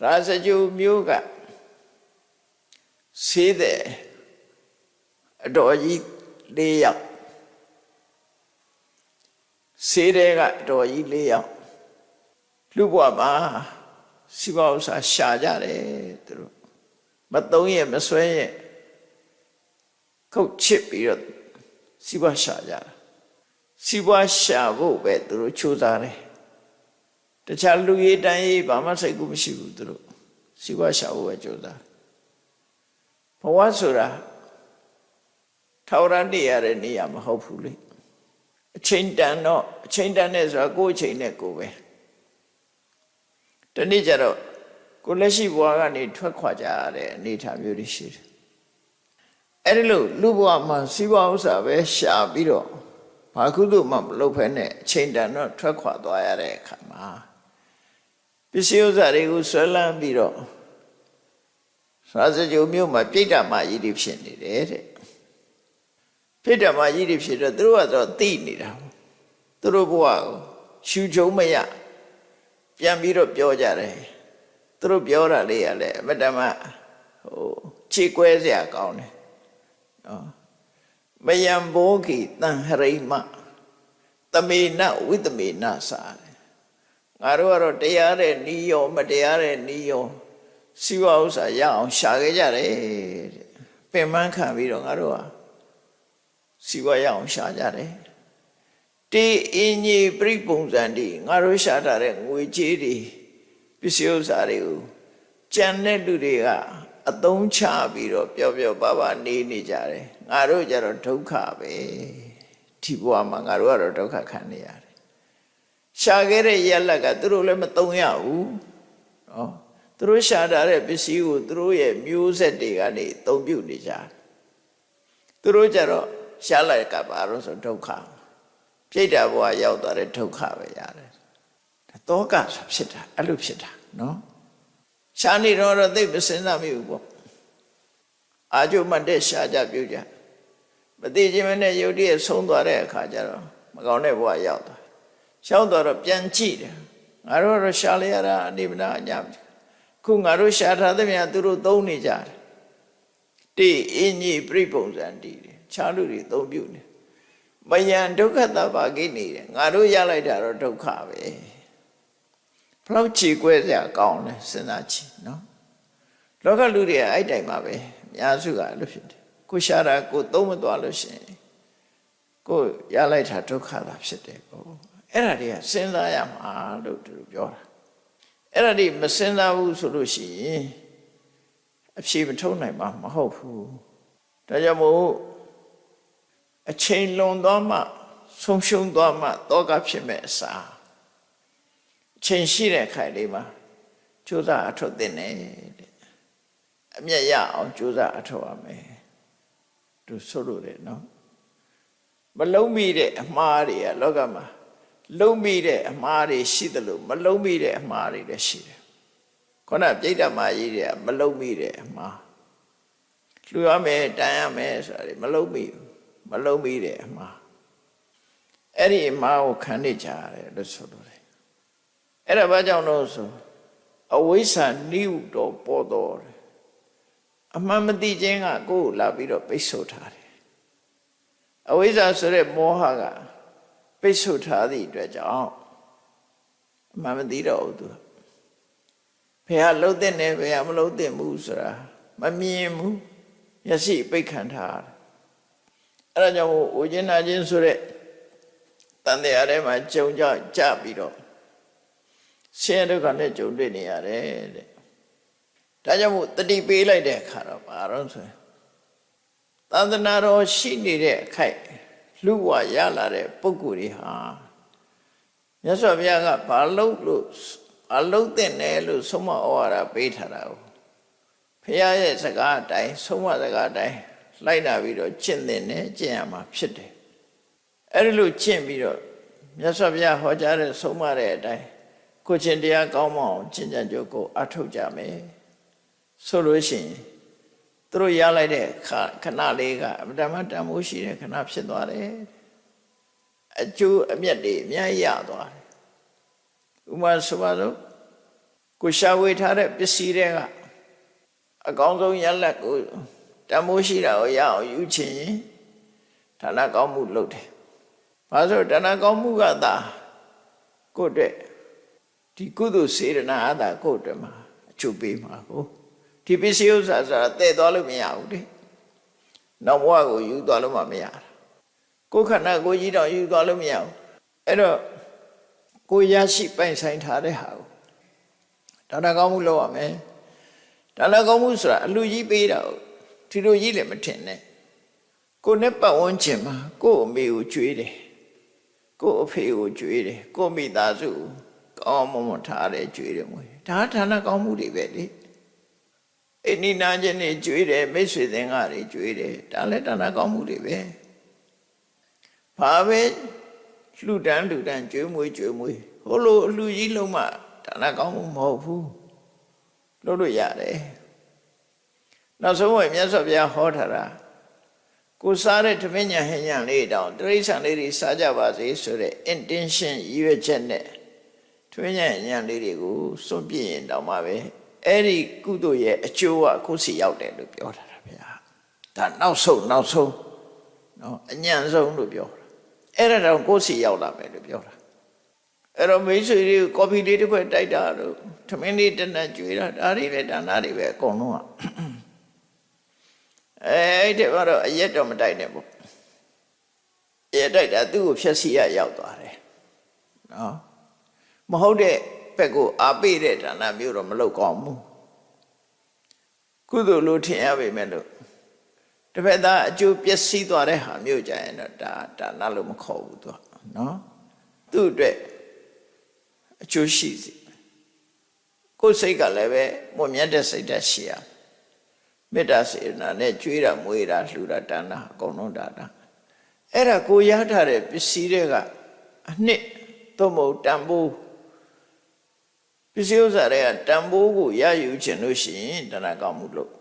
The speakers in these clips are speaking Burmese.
ရာဇဂျူမျိုးကဆေးတဲ့အတော်ကြီး၄ယောက်ဆေးတဲ့ကအတော်ကြီး၄ယောက်လူဘဝမှာစီးပွားဥစ္စာရှာကြတယ်သူတို့မသုံးရမဆွဲရခုတ်ချစ်ပြီးတော့စီးပွားရှာကြတာစီးပွားရှာဖို့ပဲသူတို့ကြိုးစားတယ်တခြားလူရေးတန်းရေးဘာမှစိတ်ကူးမရှိဘူးသူတို့စီးပွားရှာဖို့ပဲကြိုးစားဘဝဆိုတာထောက်ရနေရတဲ့နေရာမဟုတ်ဘူးလေအချိန်တန်တော့အချိန်တန်နဲ့ဆိုတာကိုယ့်အချိန်နဲ့ကိုယ်ပဲတနေ့ကျတော့ကိုလက်ရှိဘဝကနေထွက်ခွာကြရတဲ့အနေအထားမျိုးတွေရှိတယ်အဲ့ဒီလိုလူဘဝမှာစီးပွားဥစ္စာပဲရှာပြီးတော့ဘာကုသိုလ်မှမလုပ်ဖဲနဲ့အချိန်တန်တော့ထွက်ခွာသွားရတဲ့အခါမှာပစ္စည်းဥစ္စာတွေကိုဆွဲလန်းပြီးတော့ရာဇဂျုံမျိုးမှာပြိတ္တမကြီးတွေဖြစ်နေတယ်တဲ့ပြိတ္တမကြီးတွေဖြစ်တော့သူတို့ကတော့သိနေတာသူတို့ဘဝကိုရှူချုံမရပြန်ပြီးတော့ပြောကြတယ်သူတို့ပြောတာလေးရလဲအမတ္တမခြေကွဲစရာကောင်းတယ်နော်မယံဘောဂီတန်ဟရိမသမေနဝိသမေနစာငါတို့ကတော့တရားတဲ့နီးရောမတရားတဲ့နီးရောစီဝဥစ္စာရအောင်ရှာခဲ့ကြတယ်တဲ့ပင်ပန်းခံပြီးတော့ငါတို့ဟာစီဝရအောင်ရှာကြတယ်တေအင်းကြီးပြိပုံစံဒီငါတို့ရှာထားတဲ့ငွေကြေးတွေပစ္စည်းဥစ္စာတွေကိုကြံတဲ့လူတွေကအသုံးချပြီးတော့ပျော်ပျော်ပါပါနေကြတယ်ငါတို့ကြတော့ဒုက္ခပဲဒီဘဝမှာငါတို့ကတော့ဒုက္ခခံနေရတယ်ရှာခဲ့တဲ့ရလက်ကသူတို့လည်းမသုံးရဘူးနော်သူတို့ရှာထားတဲ့ပစ္စည်းကိုသူတို့ရဲ့မျိုးဆက်တွေကနေသုံးပြုနေကြတယ်သူတို့ကြတော့ရှာလိုက်ကဘာလို့ဆိုဒုက္ခပြိတ္တာဘဝရောက်သွားတဲ့ဒုက္ခပဲရတယ်တောကဖြစ်တာအဲ့လိုဖြစ်တာနော်ရှာနေတော့သိမစင်စားမိဘူးပေါ့အာကျုံမတဲ့ရှာကြပြုကြမသိခြင်းမနဲ့ယုတ်တည်းဆုံးသွားတဲ့အခါကျတော့မကောင်းတဲ့ဘဝရောက်သွားရောက်သွားတော့ပြန်ကြည့်တယ်ငါတို့ကတော့ရှာလိုက်ရတာအနိဗ္ဗာန်အညာခုငါတို့ရှာထားသမျှသူတို့သုံးနေကြတယ်တေအင်းကြီးပြိပုံစံတည်တယ်ခြားလူတွေသုံးပြုနေမယံဒုက္ခတဘာကိနေတယ်ငါတို့ရလိုက်တာတော့ဒုက္ခပဲဘလောက်ခြေကွဲစရာကောင်းလဲစဉ်းစားကြည့်နော်လောကလူတွေအဲ့တိုင်မှာပဲအများစုကအဲ့လိုဖြစ်တယ်ကိုရှာတာကိုသုံးမသွားလို့ရှိရင်ကိုရလိုက်တာဒုက္ခသာဖြစ်တယ်ပေါ့အဲ့ဒါတွေကစဉ်းစားရမှာလို့သူတို့ပြောတာအဲ့ဒါတွေမစဉ်းစားဘူးဆိုလို့ရှိရင်အဖြေမထုတ်နိုင်မှာမဟုတ်ဘူးဒါကြောင့်မို့အချိန်လွန်သွားမှဆုံးရှုံးသွားမှတောကဖြစ်မဲ့အစားအချိန်ရှိတဲ့ခိုင်လေးမှာကြိုးစားအထောက်တင်နေတဲ့အမျက်ရအောင်ကြိုးစားအထောက်ရမယ်သူဆိုလို့တယ်နော်မလုံးမိတဲ့အမှားတွေကလောကမှာလုံးမိတဲ့အမှားတွေရှိတယ်လို့မလုံးမိတဲ့အမှားတွေလည်းရှိတယ်ခုနပြိတ္တမကြီးတွေကမလုံးမိတဲ့အမှားလှူရမယ်တန်ရမယ်ဆိုတာတွေမလုံးမိဘူးမလုံးမိတဲ့အမှားအဲ့ဒီအမှားကိုခံနေကြရတယ်လို့ဆိုလို့တယ်အဲ့ဒါဘာကြောင့်လို့ဆိုအဝိဇ္ဇာနိဟုတော်ပေါ်တော်တယ်အမှန်မသိခြင်းကကိုယ်လာပြီးတော့ပိတ်ဆို့ထားတယ်အဝိဇ္ဇာဆိုတဲ့မောဟကပိတ်ဆို့ထားသည့်အတွက်ကြောင့်အမှန်မသိတော့ဘူးသူဘယ်ဟာလှုပ်တဲ့နဲ့ဘယ်ဟာမလှုပ်တဲ့ဘူးဆိုတာမမြင်ဘူးမျက်စိပိတ်ခံထားတယ်အဲ့ဒါကြောင့်ဝိညာဉ်နာခြင်းဆိုတဲ့တန်တရားထဲမှာကြုံကြပြီးတော့ဆင်းရဲဒုက္ခနဲ့ကြုံတွေ့နေရတယ်တဲ့ဒါကြောင့်မို့တတိပေးလိုက်တဲ့အခါတော့ဘာလို့ဆိုရင်သာသနာတော်ရှိနေတဲ့အခိုက်လူ့ဘဝရလာတဲ့ပုဂ္ဂိုလ်တွေဟာမြတ်စွာဘုရားကဘာလို့အလုံးတဲ့နယ်လို့ဆုံးမဩဝါဒပေးထားတာကိုဘုရားရဲ့စကားအတိုင်းဆုံးမစကားအတိုင်းလိုက်နာပြီးတော့ကျင့်တဲ့နဲ့ကျင့်ရမှာဖြစ်တယ်အဲ့ဒီလိုကျင့်ပြီးတော့မြတ်စွာဘုရားဟောကြားတဲ့ဆုံးမတဲ့အတိုင်းကိုချင်းတရားကောင်းမအောင်ကျင့်ကြံကြိုးကိုအထောက်ကြမယ်ဆိုလို့ရှိရင်သူတို့ရလိုက်တဲ့ခဏလေးကအမှန်တမ်းတန်ဖိုးရှိတဲ့ခဏဖြစ်သွားတယ်အကျိုးအမြတ်တွေအများကြီးရသွားတယ်ဥပမာဆိုပါစို့ ကိုရှာဝေထားတဲ့ပစ္စည်းတဲ့အကောင်းဆုံးရလဒ်ကိုတန်ဖိုးရှိတာကိုရအောင်ယူချင်ရင်ဒါနကောင်းမှုလုပ်တယ်။ဘာလို့ဒါနကောင်းမှုကသာကိုယ့်အတွက်ဒီကုသိုလ်စေတနာအသာကိုယ့်အတွက်မှာအကျိုးပေးမှာကိုဒီပစ္စည်းဥစ္စာဆိုတာတည့်သွားလို့မရဘူးလေ။နောက်ဘဝကိုယူသွားလို့မှမရတာ။ကိုယ်ခန္ဓာကိုယ်ကြီးတော့ယူသွားလို့မရဘူး။အဲ့တော့ကိုရရှိပိုင်ဆိုင်ထားတဲ့ဟာကိုဒါနကောင်းမှုလုပ်ရမယ်။ဒါနကောင်းမှုဆိုတာအလှကြီးပေးတာဒီလိုကြီးလည်းမထင်နဲ့ကိုနဲ့ပတ်ဝန်းကျင်မှာကို့အမေကိုကြွေးတယ်ကို့အဖေကိုကြွေးတယ်ကို့မိသားစုကောင်းမွန်ထားတယ်ကြွေးတယ်မွေဒါဌာနကောင်းမှုတွေပဲလေအိနိနာချင်းတွေကြွေးတယ်မိတ်ဆွေသင်္ကာတွေကြွေးတယ်ဒါလည်းဌာနကောင်းမှုတွေပဲဘာပဲလှူဒန်းကြွေးမွေဟိုလိုအလှကြီးလုံးမှဌာနကောင်းမှုမဟုတ်ဘူးလုပ်လို့ရတယ်နောက်ဆုံးဝင်မြတ်စွာဘုရားဟောထားတာကိုစားတဲ့ဓမင်းညာဟင်ညာလေးတောင်တိရစ္ဆာန်လေးတွေစားကြပါစေဆိုတဲ့ intention ရည်ရွယ်ချက်နဲ့ဓမင်းညာဟင်ညာလေးတွေကိုစွန့်ပြစ်ရင်တောင်မှပဲအဲ့ဒီကုသိုလ်ရဲ့အကျိုးကကိုယ်စီရောက်တယ်လို့ပြောထားတာဗျာဒါနောက်ဆုံးနော်အညံ့ဆုံးလို့ပြောတာအဲ့ဒါတော့ကိုယ်စီရောက်လာမယ်လို့ပြောတာအဲ့တော့မိတ်ဆွေတွေကိုကော်ဖီလေးတစ်ခွက်တိုက်တာလို့ဓမင်းလေးတစ်နက်ကျွေးတာဒါတွေပဲဒါနတွေပဲအကုန်လုံးကအဲ့ဒီမှာတော့အရက်တော့မတိုက်နဲ့ပေါ့အရက်တိုက်တာသူ့ကိုဖြက်စီရရောက်သွားတယ်နော်မဟုတ်တဲ့ဘက်ကိုအားပေးတဲ့ဒါနမျိုးတော့မလုပ်ကောင်းဘူးကုသိုလ်လို့ထင်ရပေမဲ့လို့တစ်ဖက်သားအကျိုးပျက်စီးသွားတဲ့ဟာမျိုးကြရင်တော့ဒါနလို့မခေါ်ဘူးသူကနော်သူ့အတွက်အကျိုးရှိစီကိုယ်စိတ်ကလည်းပဲမွန်မြတ်တဲ့စိတ်ဓာတ်ရှိရမေတ္တာစေတနာနဲ့ကြွေးတာမွေးတာလှူတာဒါနအကုန်လုံးဒါနအဲ့ဒါကိုရထားတဲ့ပစ္စည်းတွေကအနှစ်သို့မဟုတ်တန်ဖိုးပစ္စည်းဥစ္စာတွေကတန်ဖိုးကိုရယူခြင်းလို့ရှိရင်ဒါနကောင်းမှုလို့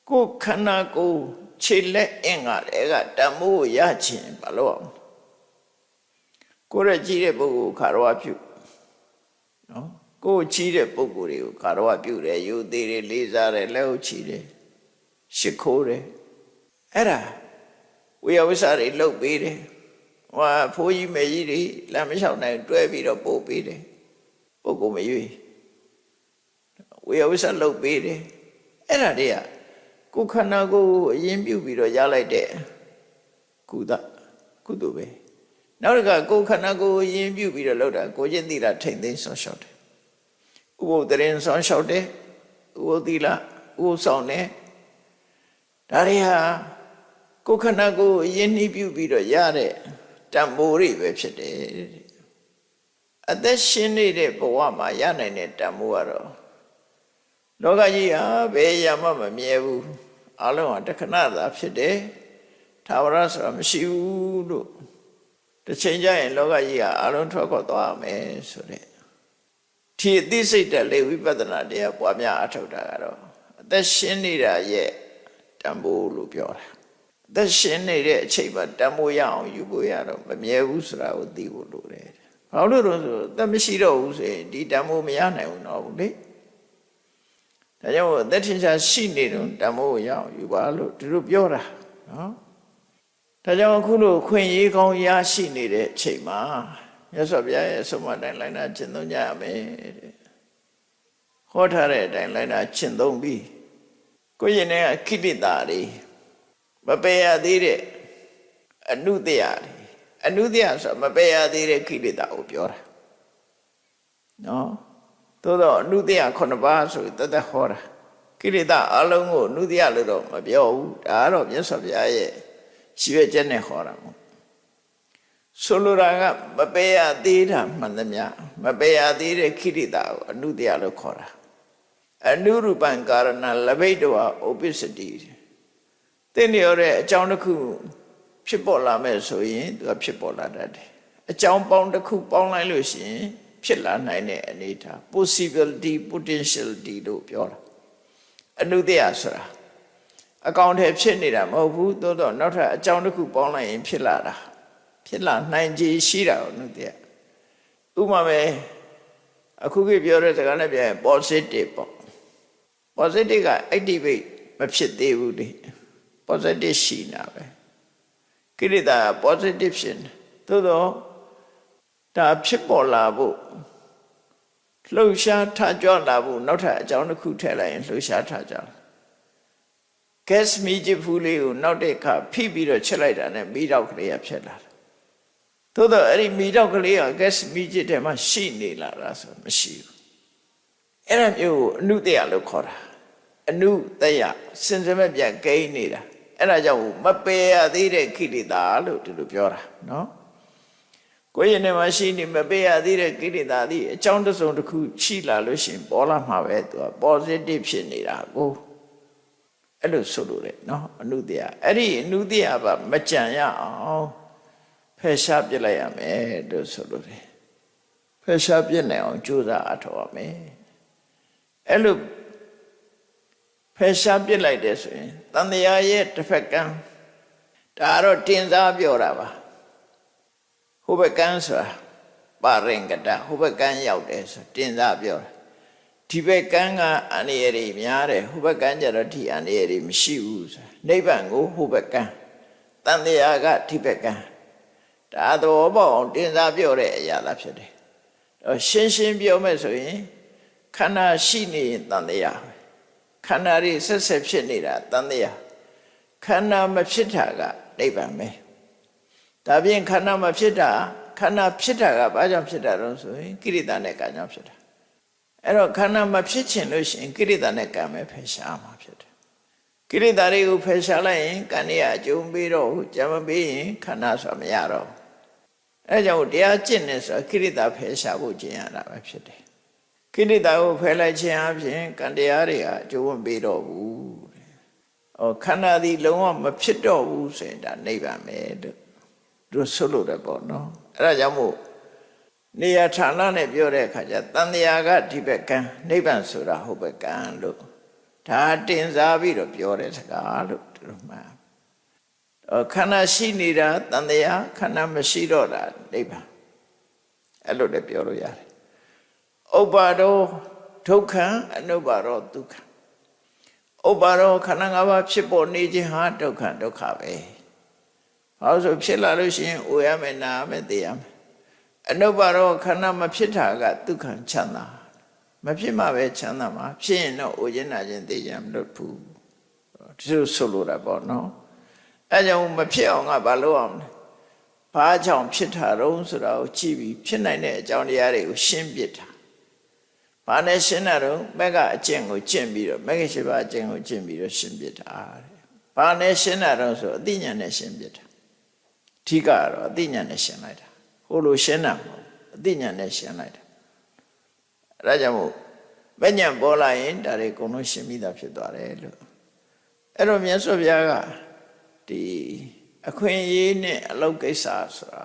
ကိုယ်ခန္ဓာကိုယ်ခြေလက်အင်္ဂါတွေကတန်ဖိုးကိုရခြင်းဘာလို့အောင်ကိုယ်ရကြည့်တဲ့ပုဂ္ဂိုလ်ခါတော်ပြုနော်ကိုယ်ချီးတဲ့ပုဂ္ဂိုလ်တွေကိုခါတော်ပြုတယ်ယူသေးတယ်လေးစားတယ်လက်ဟုတ်ချီးတယ်ရှ िख ိုးတယ်အဲ့ဒါဝိယဝိစာတွေလုပ်ပေးတယ်ဟိုဖိုးကြီးမေကြီးတွေလမ်းမလျှောက်နိုင်တွဲပြီးတော့ပို့ပေးတယ်ပုဂ္ဂိုလ်မရွေးဝိယဝိစာလုပ်ပေးတယ်အဲ့ဒါတွေကကိုယ်ခန္ဓာကိုယ်အရင်ပြုပြီးတော့ရလိုက်တဲ့ကုသိုလ်ပဲနောက်တစ်ခါကိုယ်ခန္ဓာကိုယ်အရင်ပြုပြီးတော့လုပ်တာကိုယ်ချင်းသိတာထိမ့်သိမ်းဆောင်းရှောက်တယ်ဥပုသ်တရင်ဆောင်းလျှောက်တယ်ဥပုသ်သီလဥပုသ်ဆောင်တယ်ဒါတွေဟာကိုယ်ခန္ဓာကိုယ်အရင်နှီးပြုပြီးတော့ရတဲ့တန်ဖိုးတွေပဲဖြစ်တယ်အသက်ရှင်နေတဲ့ဘဝမှာရနိုင်တဲ့တန်ဖိုးကတော့လောကကြီးဟာဘယ်ရမှမမြဲဘူးအလုံးဟာတခဏသာဖြစ်တယ်သာဝရဆိုတာမရှိဘူးလို့တစ်ချိန်ကျရင်လောကကြီးဟာအလုံးထွက်ခွာသွားမယ်ဆိုတဲ့ဒီအသိစိတ်တက်လေဝိပဿနာတရားပွားများအထောက်တာကတော့အသက်ရှင်နေတာရဲ့တန်ဖိုးလို့ပြောတာအသက်ရှင်နေတဲ့အချိန်မှာတန်ဖိုးရအောင်ယူဖို့ရတော့မမြဲဘူးဆိုတာကိုသိဖို့လိုတယ်။ဘာလို့လဲဆိုတော့အသက်မရှိတော့ဘူးဆိုရင်ဒီတန်ဖိုးမရနိုင်ဘူးတော့ဘူးလေ။ဒါကြောင့်အသက်ထင်ရှားရှိနေတော့တန်ဖိုးကိုရအောင်ယူပါလို့ဒီလိုပြောတာနော်။ဒါကြောင့်အခုလိုခွင့်ရေးကောင်းရရှိနေတဲ့အချိန်မှာမြတ်စွာဘုရားရဲ့ဆုံးမတိုင်းလိုက်နာကျင့်သုံးကြရမယ်တဲ့ဟောထားတဲ့အတိုင်းလိုက်နာကျင့်သုံးပြီးကိုယ့်ရင်ထဲကခိတ္တတာတွေမပယ်ရသေးတဲ့အနုတ္တယတွေအနုတ္တယဆိုမပယ်ရသေးတဲ့ခိတ္တတာကိုပြောတာနော်သို့တော့အနုတ္တယ9ပါးဆိုတသက်ဟောတာခိတ္တတာအလုံးကိုအနုတ္တယလို့တော့မပြောဘူးဒါကတော့မြတ်စွာဘုရားရဲ့ရှိရချက်နဲ့ဟောတာမို့ဆိုလိုတာကမပယ်ရသေးတာမှန်သမျှမပယ်ရသေးတဲ့ခိတ္တတာကိုအနုတ္တယလို့ခေါ်တာအနုရူပံကာရဏလဘိတဝဩပစ္စတိသင်ရတဲ့အကြောင်းတစ်ခုဖြစ်ပေါ်လာမယ်ဆိုရင်သူကဖြစ်ပေါ်လာတတ်တယ်အကြောင်းပေါင်းတစ်ခုပေါင်းလိုက်လို့ရှိရင်ဖြစ်လာနိုင်တဲ့အနေအထား possibility potentiality လို့ပြောတာအနုတ္တယဆိုတာအကောင်ထဲဖြစ်နေတာမဟုတ်ဘူးသို့တော့နောက်ထပ်အကြောင်းတစ်ခုပေါင်းလိုက်ရင်ဖြစ်လာတာဖြစ်လာနိုင်ခြေရှိတာကိုနုတ္တယဥပမာပဲ အခုကပြောတဲ့စကားနဲ့ပြန် positive ပေါ့ positive က activate မဖြစ်သေးဘူးလေ positive ရှိနေတာပဲကိလေသာ positive ဖြစ်နေသို့တော့ဒါဖြစ်ပေါ်လာဖို့လှုပ်ရှားထကြွလာဖို့နောက်ထပ်အကြောင်းတစ်ခုထည့်လိုက်ရင်လှုပ်ရှားထကြလာ gas မီးကြည့်ဖူးလေးကိုနောက်တဲ့အခါဖိပြီးတော့ချက်လိုက်တာနဲ့မီးတောက်ကလေးကဖြစ်လာတယ်သို့တော့အဲ့ဒီမီးတောက်ကလေးက gas မီးကြည့်တဲ့မှာရှိနေလာတာဆိုမရှိဘူးအဲ့ဒါမျိုးကိုအနုတ္တယလို့ခေါ်တာအနုတ္တယစင်စမဲ့ပြန်ကိန်းနေတာအဲ့ဒါကြောင့်မပယ်ရသေးတဲ့ကိလေသာလို့ဒီလိုပြောတာနော်ကိုယ်ရင်ထဲမှာရှိနေမပယ်ရသေးတဲ့ကိလေသာသည်အကြောင်းတစ်စုံတစ်ခုရှိလာလို့ရှိရင်ပေါ်လာမှာပဲသူက positive ဖြစ်နေတာကိုအဲ့လိုဆိုလို့ရတယ်နော်အနုတ္တယအဲ့ဒီအနုတ္တယပါမကြံရအောင်ဖယ်ရှားပြစ်လိုက်ရမယ်လို့ဆိုလို့ရတယ်ဖယ်ရှားပြစ်နိုင်အောင်ကြိုးစားအထောက်ရမယ်အဲ့လိုဖယ်ရှားပြစ်လိုက်တယ်ဆိုရင်တန်တရားရဲ့တစ်ဖက်ကံဒါတော့တင်စားပြောတာပါဟိုဘက်ကံဆိုတာပါရင်ကတဟိုဘက်ကံရောက်တယ်ဆိုတင်စားပြောတာဒီဘက်ကံကအန္တရာယ်တွေများတယ်ဟိုဘက်ကံကျတော့ဒီအန္တရာယ်တွေမရှိဘူးဆိုနိဗ္ဗာန်ကိုဟိုဘက်ကံတန်တရားကဒီဘက်ကံဒါတော့ပေါ့အောင်တင်စားပြောတဲ့အရာသာဖြစ်တယ်ရှင်းရှင်းပြောမယ်ဆိုရင်ခန္ဓာရှိနေရင်တန်တရားခန္ဓာတွေဆက်ဆက်ဖြစ်နေတာတန်တရားခန္ဓာမဖြစ်တာကနိဗ္ဗာန်ပဲဒါပြင်ခန္ဓာမဖြစ်တာခန္ဓာဖြစ်တာကဘာကြောင့်ဖြစ်တာလဲဆိုရင်ကိရိတာနဲ့ကံကြောင့်ဖြစ်တာအဲ့တော့ခန္ဓာမဖြစ်ချင်လို့ရှိရင်ကိရိတာနဲ့ကံပဲဖယ်ရှားမှာဖြစ်တယ်ကိရိတာတွေကိုဖယ်ရှားလိုက်ရင်ကံတွေအကျုံးပေးတော့ကြံမပေးရင်ခန္ဓာဆိုတာမရတော့အဲ့ကြောင့်တရားကျင့်နေဆိုကိရိတာဖယ်ရှားဖို့ကျင့်ရတာပဲဖြစ်တယ်ကိလေသာကိုဖယ်လိုက်ခြင်းအပြင်ကံတရားတွေဟာအကျိုးမပေးတော့ဘူးခန္ဓာသည်လုံးဝမဖြစ်တော့ဘူးဆိုရင်ဒါနိဗ္ဗာန်ပဲလို့တို့ဆိုလို့တယ်ပေါ့နော်အဲ့ဒါကြောင့်မို့နေရာဌာနနဲ့ပြောတဲ့အခါကျတန်တရားကဒီဘက်ကံနိဗ္ဗာန်ဆိုတာဟိုဘက်ကံလို့ဒါတင်စားပြီးတော့ပြောတဲ့စကားလို့တို့မှခန္ဓာရှိနေတာတန်တရားခန္ဓာမရှိတော့တာနိဗ္ဗာန်အဲ့လိုလည်းပြောလို့ရတယ်ဥပ္ပါဒောဒုက္ခံအနုပ္ပါဒောဒုက္ခဥပ္ပါဒောခန္ဓာ၅ပါးဖြစ်ပေါ်နေခြင်းဟာဒုက္ခဒုက္ခပဲ။ဘာလို့ဆိုဖြစ်လာလို့ရှိရင်အိုရမယ်နာရမယ်သိရမယ်။အနုပ္ပါဒောခန္ဓာမဖြစ်တာကဒုက္ခချမ်းသာမဖြစ်မှပဲချမ်းသာမှာဖြစ်ရင်တော့အိုခြင်းနာခြင်းသိကြမလို့ဘူး။ဒီလိုဆိုလိုတာပေါ့နော်။အဲကြောင့်မဖြစ်အောင်ကဘာလုပ်အောင်လဲ။ဘာကြောင့်ဖြစ်တာတုံးဆိုတာကိုကြည့်ပြီးဖြစ်နိုင်တဲ့အကြောင်းတရားတွေကိုရှင်းပြတာ။ဘာနဲ့ရှင်းတာတော့မက်ကအကျင့်ကိုကျင့်ပြီးတော့မက်ရှိပါအကျင့်ကိုကျင့်ပြီးတော့ရှင်းပြတာတဲ့။ဘာနဲ့ရှင်းတာတော့ဆိုအသိဉာဏ်နဲ့ရှင်းပြတာ။အဓိကတော့အသိဉာဏ်နဲ့ရှင်းလိုက်တာ။ဟိုလိုရှင်းတာမဟုတ်အသိဉာဏ်နဲ့ရှင်းလိုက်တာ။အဲဒါကြောင့်မို့မဉဏ်ပေါ်လာရင်ဒါတွေအကုန်လုံးရှင်းပြီးသားဖြစ်သွားတယ်လို့။အဲ့တော့မြတ်စွာဘုရားကဒီအခွင့်အရေးနဲ့အလုပ်ကိစ္စဆိုတာ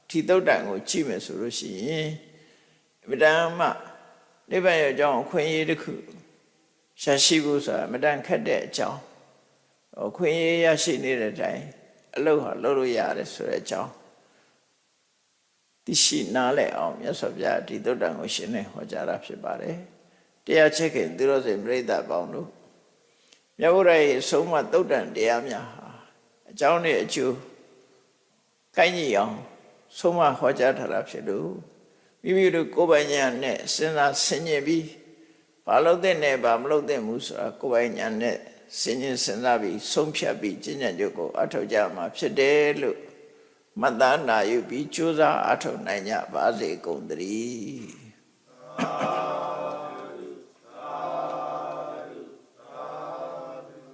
ဒီသုတ်တန်ကိုကြည့်မယ်ဆိုလို့ရှိရင်ဗဒ္ဓမနိဗ္ဗာန်ရဲ့အကြောင်းအခွင့်အရေးတစ်ခုရရှိဖို့ဆိုတာမတန်ခက်တဲ့အကြောင်းအခွင့်အရေးရရှိနေတဲ့အတိုင်းအလုပ်ဟာလုပ်လို့ရတယ်ဆိုတဲ့အကြောင်းသိရှိနားလည်အောင်မြတ်စွာဘုရားဒီသုတ်တန်ကိုရှင်းနေဟောကြားတာဖြစ်ပါတယ်တရားချက်ခင်သူတော်စင်ပြိဿပေါင်းတို့မြတ်ဗုဒ္ဓရဲ့အဆုံးအမသုတ်တန်တရားများဟာအကြောင်းနဲ့အကျိုးကိုင်းညီအောင်ဆုံးမဟောကြားထားတာဖြစ်လို့မိမိတို့ကိုယ်ပိုင်ဉာဏ်နဲ့စဉ်းစားဆင်ခြင်ပြီးဘာလို့တဲ့နဲ့ဘာမလုပ်တဲ့မှုဆိုတာကိုယ်ပိုင်ဉာဏ်နဲ့စဉ်းကျင်စဉ်းစားပြီးဆုံးဖြတ်ပြီးကျင့်ကြံကြုတ်ကိုအထောက်ကြမှာဖြစ်တယ်လို့မှတ်သားနာယူပြီးကြိုးစားအထောက်နိုင်ကြပါစေကုန်သတည်း